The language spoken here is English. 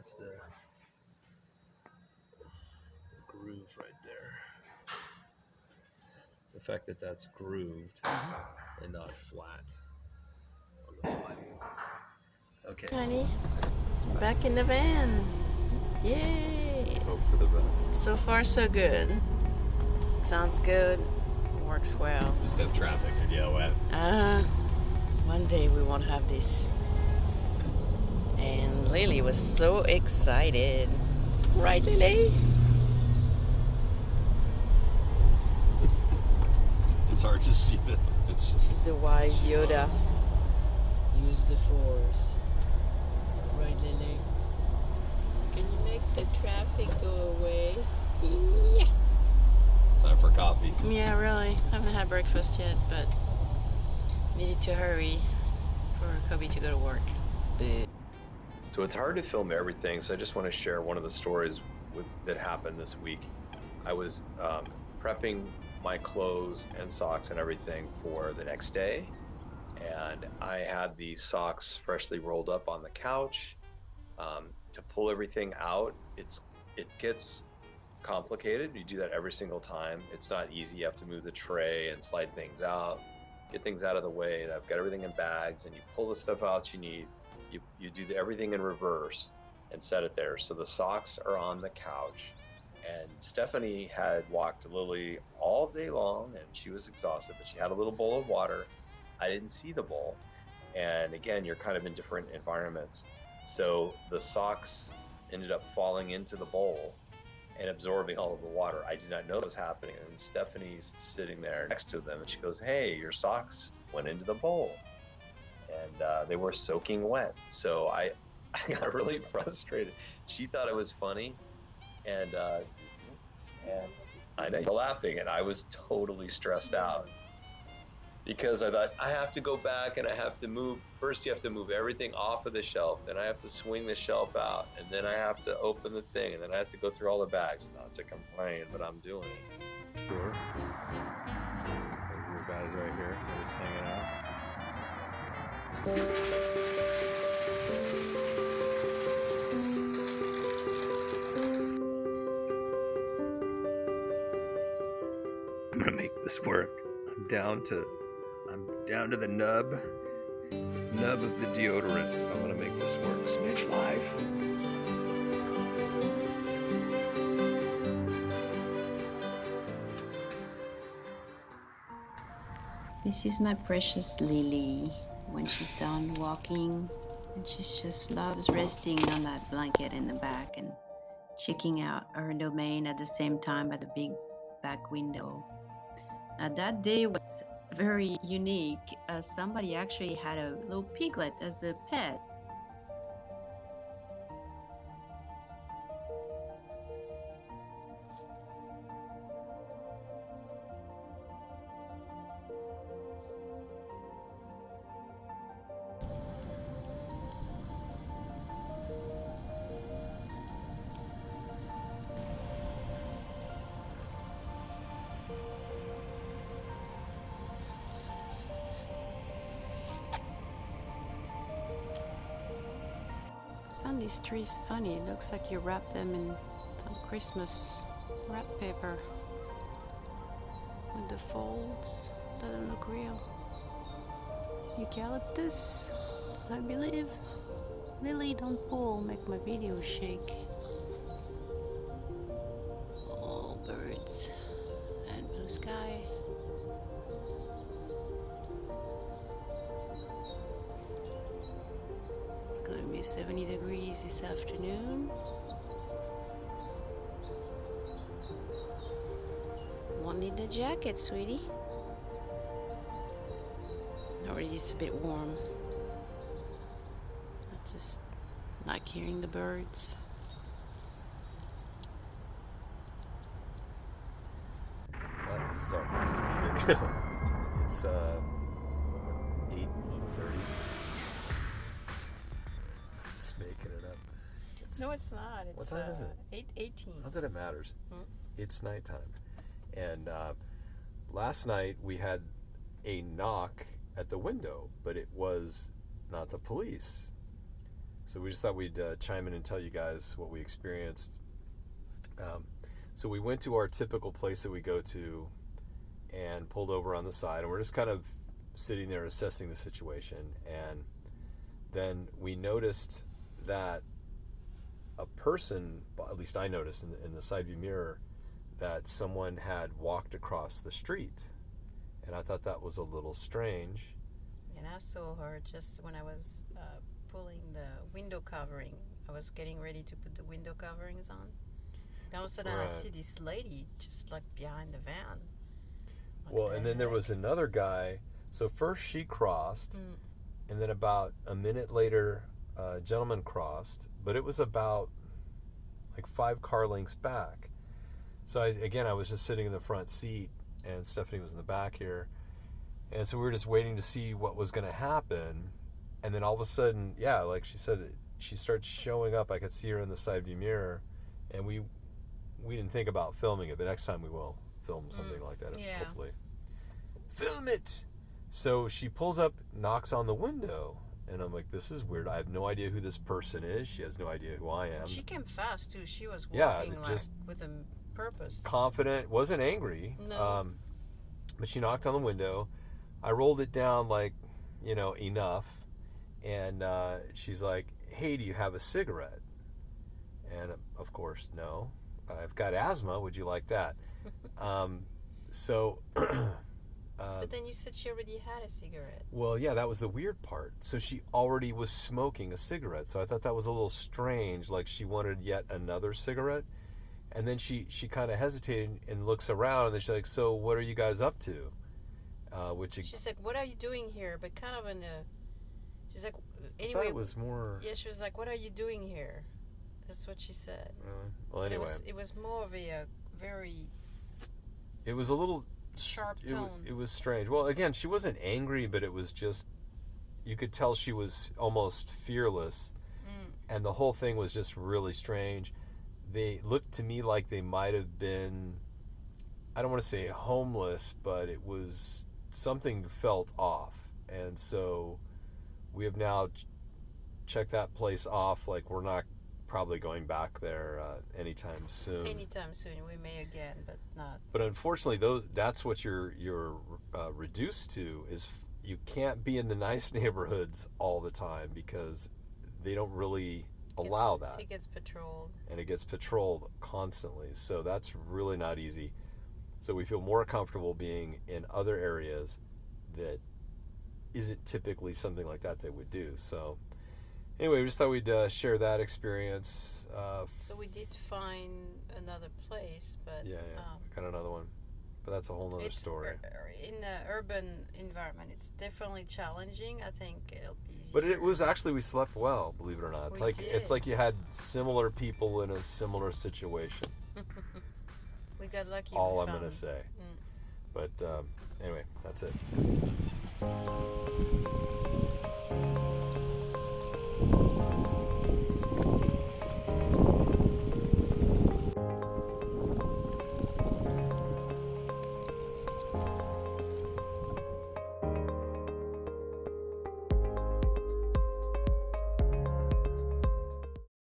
That's the groove right there. The fact that that's grooved and not flat on the flywheel. Okay. Honey, back in the van. Yay! Let's hope for the best. So far, so good. Sounds good. Works well. Just have traffic to deal with. One day we won't have this. And Lily was so excited. Right, Lily? It's hard to see them. It's just She's the wise Yoda. Use the force. Right, Lily? Can you make the traffic go away? Yeah. time for coffee. Yeah, really. I haven't had breakfast yet, but needed to hurry for Kobe to go to work. So it's hard to film everything, so I just want to share one of the stories that happened this week. I was prepping my clothes and socks and everything for the next day, and I had the socks freshly rolled up on the couch. To pull everything out, it gets complicated. You do that every single time. It's not easy. You have to move the tray and slide things out, get things out of the way. I've got everything in bags, and you pull the stuff out you need. You do everything in reverse and set it there. So the socks are on the couch, and Stephanie had walked Lily all day long, and she was exhausted, but she had a little bowl of water. I didn't see the bowl. And again, you're kind of in different environments. So the socks ended up falling into the bowl and absorbing all of the water. I did not know what was happening. And Stephanie's sitting there next to them, and she goes, "Hey, your socks went into the bowl." And they were soaking wet. So I got really frustrated. She thought it was funny, and I know you're laughing, and I was totally stressed out because I thought, I have to go back and I have to move. First, you have to move everything off of the shelf. Then I have to swing the shelf out, and then I have to open the thing, and then I have to go through all the bags. Not to complain, but I'm doing it. Sure. Those are the guys right here. They're just hanging out. I'm gonna make this work. I'm down to the nub of the deodorant. I'm gonna make this work. Smidge life. This is my precious Lily when she's done walking, and she just loves resting on that blanket in the back and checking out her domain at the same time at the big back window. That day was very unique. Somebody actually had a little piglet as a pet. Found these trees funny. It looks like you wrap them in some Christmas wrap paper with the folds. Doesn't look real. Eucalyptus, I believe. Lily, don't pull, make my video shake. All birds and blue sky. It's going to be 70 degrees this afternoon. Won't need the jacket, sweetie. Already it's a bit warm. I just like hearing the birds. This is our hostage video. It's 8:30. Just making it up. No, it's not. It's, what time is it? 8:18. Not that it matters. It's nighttime. And last night we had a knock at the window, but it was not the police. So we just thought we'd chime in and tell you guys what we experienced. So we went to our typical place that we go to and pulled over on the side, and we're just kind of sitting there assessing the situation. And then we noticed that a person, at least I noticed in the side view mirror, that someone had walked across the street. And I thought that was a little strange. And I saw her just when I was pulling the window covering. I was getting ready to put the window coverings on. And all of a sudden I see this lady just like behind the van. Like, well, and then there was another guy. So first she crossed, and then about a minute later, a gentleman crossed, but it was about like 5 car lengths back. So I was just sitting in the front seat, and Stephanie was in the back here. And so we were just waiting to see what was going to happen. And then all of a sudden, yeah, like she said, she starts showing up. I could see her in the side view mirror. And we didn't think about filming it, but next time we will film something like that, hopefully. Film it! So she pulls up, knocks on the window. And I'm like, this is weird. I have no idea who this person is. She has no idea who I am. She came fast, too. She was walking just with a purpose. Confident. Wasn't angry. No. But she knocked on the window. I rolled it down like, enough. And she's like, hey, do you have a cigarette? And of course, no. I've got asthma. Would you like that? But then you said she already had a cigarette. Well, yeah, that was the weird part. So she already was smoking a cigarette. So I thought that was a little strange, like she wanted yet another cigarette. And then she kind of hesitated and looks around, and then she's like, so what are you guys up to? She's like, what are you doing here? But kind of she's like, anyway. I thought it was more... Yeah, she was like, what are you doing here? That's what she said. Well, anyway. It was more of a very... It was a little... sharp tone. It was strange. Well, again, she wasn't angry, but it was just... You could tell she was almost fearless. And the whole thing was just really strange. They looked to me like they might have been... I don't want to say homeless, but it was... Something felt off. And so we have now checked that place off. Like, we're not probably going back there anytime soon. Anytime soon. We may again, but not. But unfortunately, that's what you're reduced to, is you can't be in the nice neighborhoods all the time because they don't really allow that. It gets patrolled. And it gets patrolled constantly. So that's really not easy. So we feel more comfortable being in other areas that isn't typically something like that they would do. So anyway, we just thought we'd share that experience. So we did find another place, but... Yeah, got another one. But that's a whole nother story. In the urban environment, it's definitely challenging. I think it'll be easier. But it was actually, we slept well, believe it or not. It's like you had similar people in a similar situation. We got lucky. All I'm going to say. But anyway, that's it.